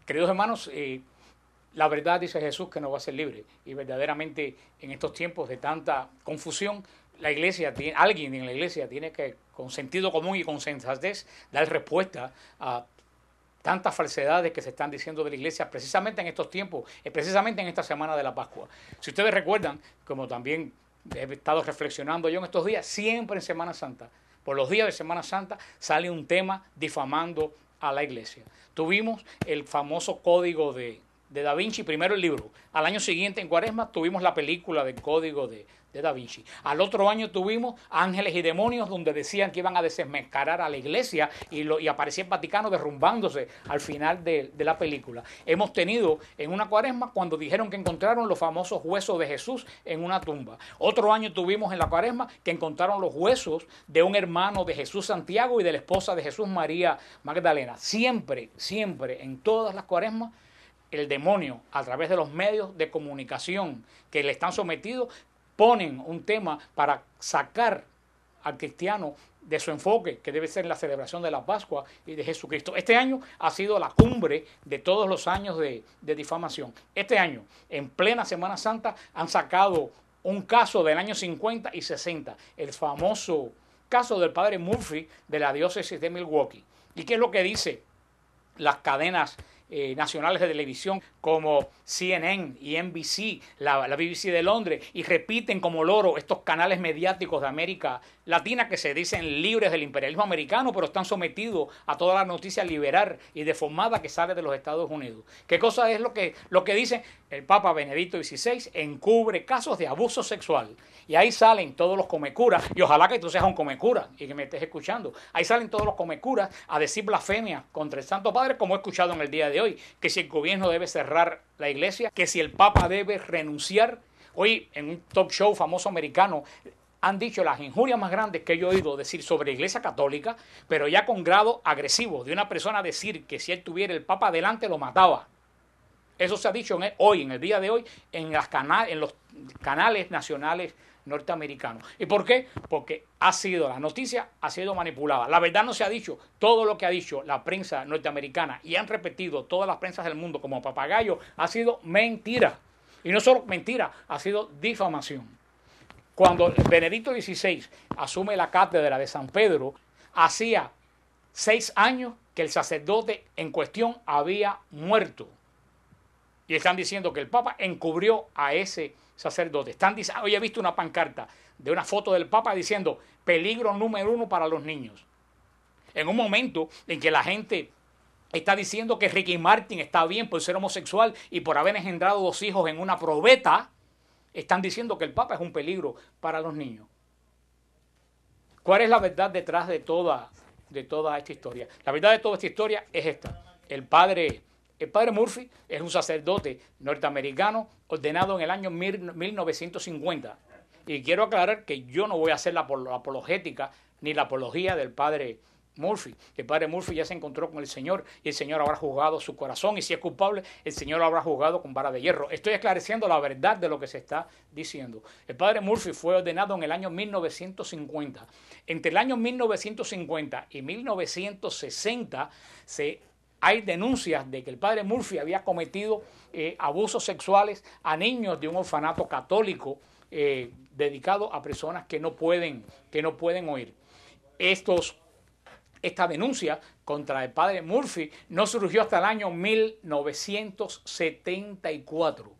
Queridos hermanos, la verdad dice Jesús que nos va a ser libre. Y verdaderamente en estos tiempos de tanta confusión, la iglesia, alguien en la iglesia tiene que, con sentido común y con sensatez, dar respuesta a tantas falsedades que se están diciendo de la iglesia precisamente en estos tiempos, precisamente en esta semana de la Pascua. Si ustedes recuerdan, como también he estado reflexionando yo en estos días, siempre en Semana Santa, por los días de Semana Santa, sale un tema difamando a la iglesia. Tuvimos el famoso código de Da Vinci, primero el libro. Al año siguiente, en Cuaresma, tuvimos la película del código de Da Vinci. Al otro año tuvimos Ángeles y Demonios, donde decían que iban a desenmascarar a la iglesia y aparecía el Vaticano derrumbándose al final de la película. Hemos tenido en una Cuaresma cuando dijeron que encontraron los famosos huesos de Jesús en una tumba. Otro año tuvimos en la Cuaresma que encontraron los huesos de un hermano de Jesús, Santiago, y de la esposa de Jesús, María Magdalena. Siempre, siempre, en todas las Cuaresmas, el demonio, a través de los medios de comunicación que le están sometidos, ponen un tema para sacar al cristiano de su enfoque, que debe ser la celebración de la Pascua y de Jesucristo. Este año ha sido la cumbre de todos los años de difamación. Este año, en plena Semana Santa, han sacado un caso del año 50 y 60, el famoso caso del padre Murphy de la diócesis de Milwaukee. ¿Y qué es lo que dice las cadenas nacionales de televisión como CNN y NBC, la BBC de Londres, y repiten como loro estos canales mediáticos de América Latina que se dicen libres del imperialismo americano, pero están sometidos a toda la noticia liberal y deformada que sale de los Estados Unidos? ¿Qué cosa es lo que dice? El Papa Benedicto XVI encubre casos de abuso sexual. Y ahí salen todos los comecuras, y ojalá que tú seas un comecura y que me estés escuchando. Ahí salen todos los comecuras a decir blasfemia contra el Santo Padre, como he escuchado en el día de hoy, que si el gobierno debe cerrar la iglesia, que si el Papa debe renunciar. Hoy en un talk show famoso americano han dicho las injurias más grandes que yo he oído decir sobre la Iglesia Católica, pero ya con grado agresivo, de una persona decir que si él tuviera el Papa delante lo mataba. Eso se ha dicho hoy, en el día de hoy, en los canales nacionales norteamericanos. ¿Y por qué? Porque la noticia ha sido manipulada. La verdad no se ha dicho. Todo lo que ha dicho la prensa norteamericana y han repetido todas las prensas del mundo como papagayo ha sido mentira. Y no solo mentira, ha sido difamación. Cuando Benedicto XVI asume la cátedra de San Pedro, hacía 6 años que el sacerdote en cuestión había muerto. Y están diciendo que el Papa encubrió a ese sacerdote. Hoy he visto una pancarta de una foto del Papa diciendo peligro número 1 para los niños. En un momento en que la gente está diciendo que Ricky Martin está bien por ser homosexual y por haber engendrado 2 hijos en una probeta, están diciendo que el Papa es un peligro para los niños. ¿Cuál es la verdad detrás de toda esta historia? La verdad de toda esta historia es esta. El padre Murphy es un sacerdote norteamericano ordenado en el año 1950. Y quiero aclarar que yo no voy a hacer la apologética ni la apología del padre Murphy. El padre Murphy ya se encontró con el Señor y el Señor habrá juzgado su corazón. Y si es culpable, el Señor lo habrá juzgado con vara de hierro. Estoy esclareciendo la verdad de lo que se está diciendo. El padre Murphy fue ordenado en el año 1950. Entre el año 1950 y 1960 hay denuncias de que el padre Murphy había cometido abusos sexuales a niños de un orfanato católico dedicado a personas que no pueden oír. Esta denuncia contra el padre Murphy no surgió hasta el año 1974.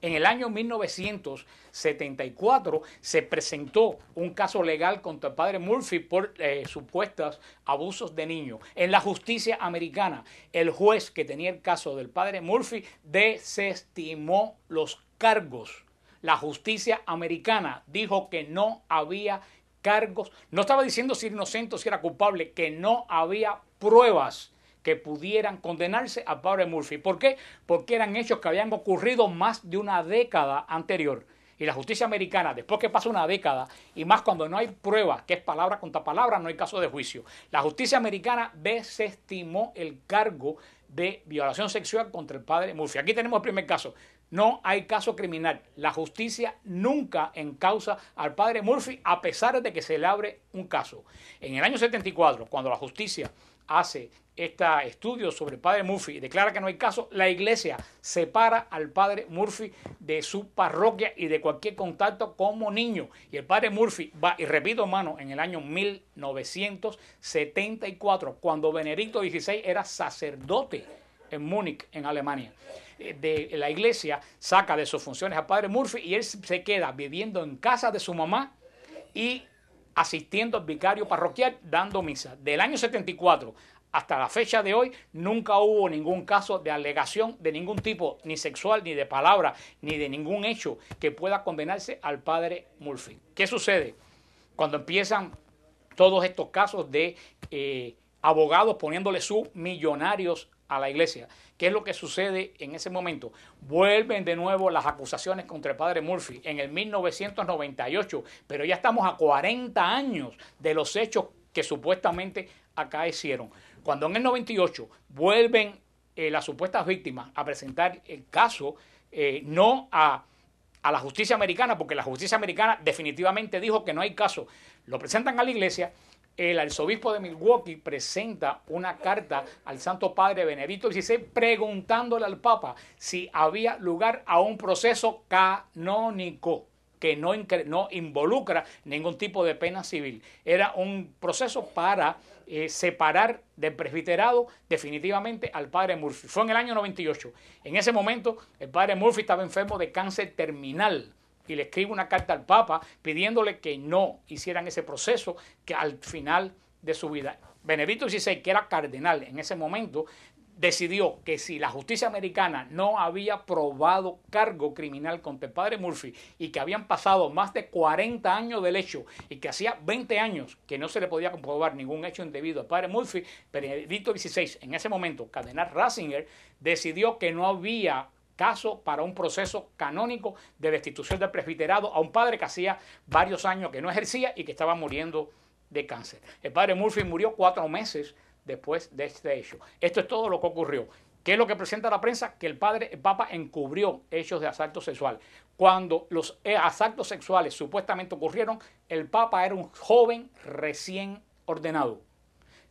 En el año 1974 se presentó un caso legal contra el padre Murphy por supuestos abusos de niños. En la justicia americana, el juez que tenía el caso del padre Murphy desestimó los cargos. La justicia americana dijo que no había cargos, no estaba diciendo si era inocente o si era culpable, que no había pruebas que pudieran condenarse al padre Murphy. ¿Por qué? Porque eran hechos que habían ocurrido más de una década anterior. Y la justicia americana, después que pasa una década, y más cuando no hay pruebas, que es palabra contra palabra, no hay caso de juicio. La justicia americana desestimó el cargo de violación sexual contra el padre Murphy. Aquí tenemos el primer caso. No hay caso criminal. La justicia nunca encausa al padre Murphy a pesar de que se le abre un caso. En el año 74, cuando la justicia hace este estudio sobre el padre Murphy y declara que no hay caso, la iglesia separa al padre Murphy de su parroquia y de cualquier contacto como niño. Y el padre Murphy va, y repito, hermano, en el año 1974, cuando Benedicto XVI era sacerdote en Múnich, en Alemania. De la iglesia saca de sus funciones al padre Murphy y él se queda viviendo en casa de su mamá y asistiendo al vicario parroquial dando misa. Del año 74 hasta la fecha de hoy nunca hubo ningún caso de alegación de ningún tipo, ni sexual, ni de palabra, ni de ningún hecho que pueda condenarse al padre Murphy. ¿Qué sucede? Cuando empiezan todos estos casos de abogados poniéndole sus millonarios a la iglesia. ¿Qué es lo que sucede en ese momento? Vuelven de nuevo las acusaciones contra el padre Murphy en el 1998, pero ya estamos a 40 años de los hechos que supuestamente acaecieron. Cuando en el 98 vuelven las supuestas víctimas a presentar el caso, no a la justicia americana, porque la justicia americana definitivamente dijo que no hay caso, lo presentan a la iglesia. El arzobispo de Milwaukee presenta una carta al Santo Padre Benedicto XVI preguntándole al Papa si había lugar a un proceso canónico que no involucra ningún tipo de pena civil. Era un proceso para separar del presbiterado definitivamente al padre Murphy. Fue en el año 98. En ese momento el padre Murphy estaba enfermo de cáncer terminal y le escribe una carta al Papa pidiéndole que no hicieran ese proceso, que al final de su vida. Benedicto XVI, que era cardenal en ese momento, decidió que si la justicia americana no había probado cargo criminal contra el padre Murphy y que habían pasado más de 40 años del hecho y que hacía 20 años que no se le podía comprobar ningún hecho indebido al padre Murphy, Benedicto XVI, en ese momento, cardenal Ratzinger, decidió que no había caso para un proceso canónico de destitución del presbiterado a un padre que hacía varios años que no ejercía y que estaba muriendo de cáncer. El padre Murphy murió 4 meses después de este hecho. Esto es todo lo que ocurrió. ¿Qué es lo que presenta la prensa? Que el Papa encubrió hechos de asalto sexual. Cuando los asaltos sexuales supuestamente ocurrieron, el Papa era un joven recién ordenado.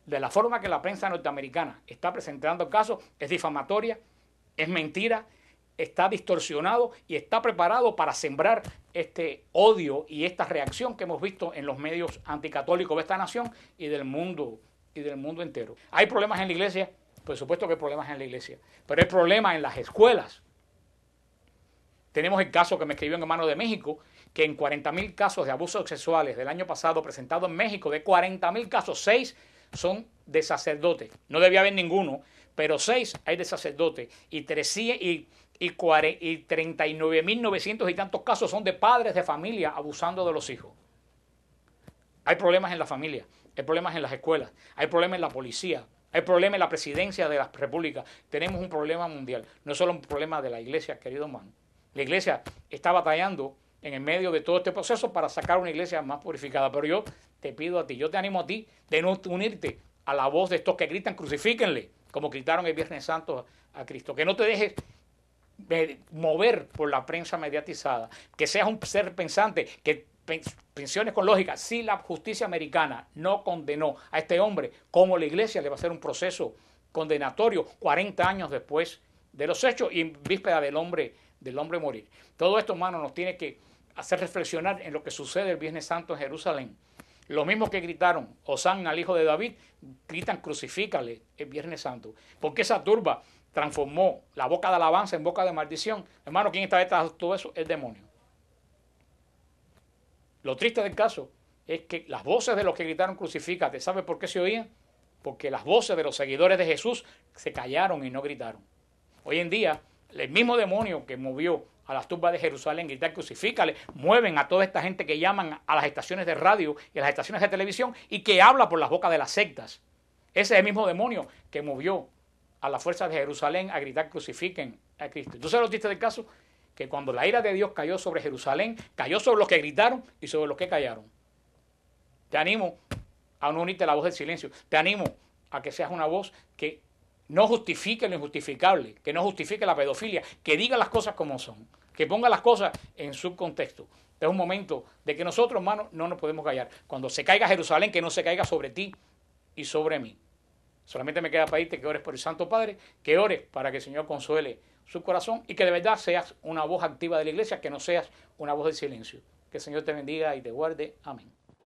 De la forma que la prensa norteamericana está presentando el caso, es difamatoria, es mentira, está distorsionado y está preparado para sembrar este odio y esta reacción que hemos visto en los medios anticatólicos de esta nación y del mundo entero. ¿Hay problemas en la iglesia? Por supuesto que hay problemas en la iglesia, pero hay problemas en las escuelas. Tenemos el caso que me escribió un hermano de México, que en 40,000 casos de abusos sexuales del año pasado presentados en México, de 40,000 casos, 6 son de sacerdotes. No debía haber ninguno, pero 6 hay de sacerdotes y 39,900 y tantos casos son de padres de familia abusando de los hijos. Hay problemas en la familia, hay problemas en las escuelas, hay problemas en la policía, hay problemas en la presidencia de la república. Tenemos un problema mundial, no es solo un problema de la iglesia, querido hermano. La iglesia está batallando en el medio de todo este proceso para sacar una iglesia más purificada, pero yo te pido a ti, yo te animo a ti de no unirte a la voz de estos que gritan crucifíquenle, como gritaron el Viernes Santo a Cristo, que no te dejes mover por la prensa mediatizada, que seas un ser pensante, que pensiones con lógica. Si la justicia americana no condenó a este hombre, ¿cómo la iglesia le va a hacer un proceso condenatorio 40 años después de los hechos y en víspera del hombre morir? Todo esto, hermano, nos tiene que hacer reflexionar en lo que sucede el Viernes Santo en Jerusalén. Los mismos que gritaron Hosana al hijo de David, gritan crucifícale el Viernes Santo. ¿Por qué esa turba transformó la boca de alabanza en boca de maldición? Hermano, ¿quién está detrás de todo eso? El demonio. Lo triste del caso es que las voces de los que gritaron crucifícate, ¿sabe por qué se oían? Porque las voces de los seguidores de Jesús se callaron y no gritaron. Hoy en día, el mismo demonio que movió a las tumbas de Jerusalén gritar crucifícale, mueven a toda esta gente que llaman a las estaciones de radio y a las estaciones de televisión y que habla por las bocas de las sectas. Ese es el mismo demonio que movió a las fuerzas de Jerusalén a gritar crucifiquen a Cristo. Entonces lo triste del caso, que cuando la ira de Dios cayó sobre Jerusalén, cayó sobre los que gritaron y sobre los que callaron. Te animo a no unirte a la voz del silencio. Te animo a que seas una voz que no justifique lo injustificable, que no justifique la pedofilia, que diga las cosas como son, que ponga las cosas en su contexto. Es un momento de que nosotros, hermanos, no nos podemos callar. Cuando se caiga Jerusalén, que no se caiga sobre ti y sobre mí. Solamente me queda pedirte que ores por el Santo Padre, que ores para que el Señor consuele su corazón y que de verdad seas una voz activa de la iglesia, que no seas una voz de silencio. Que el Señor te bendiga y te guarde. Amén.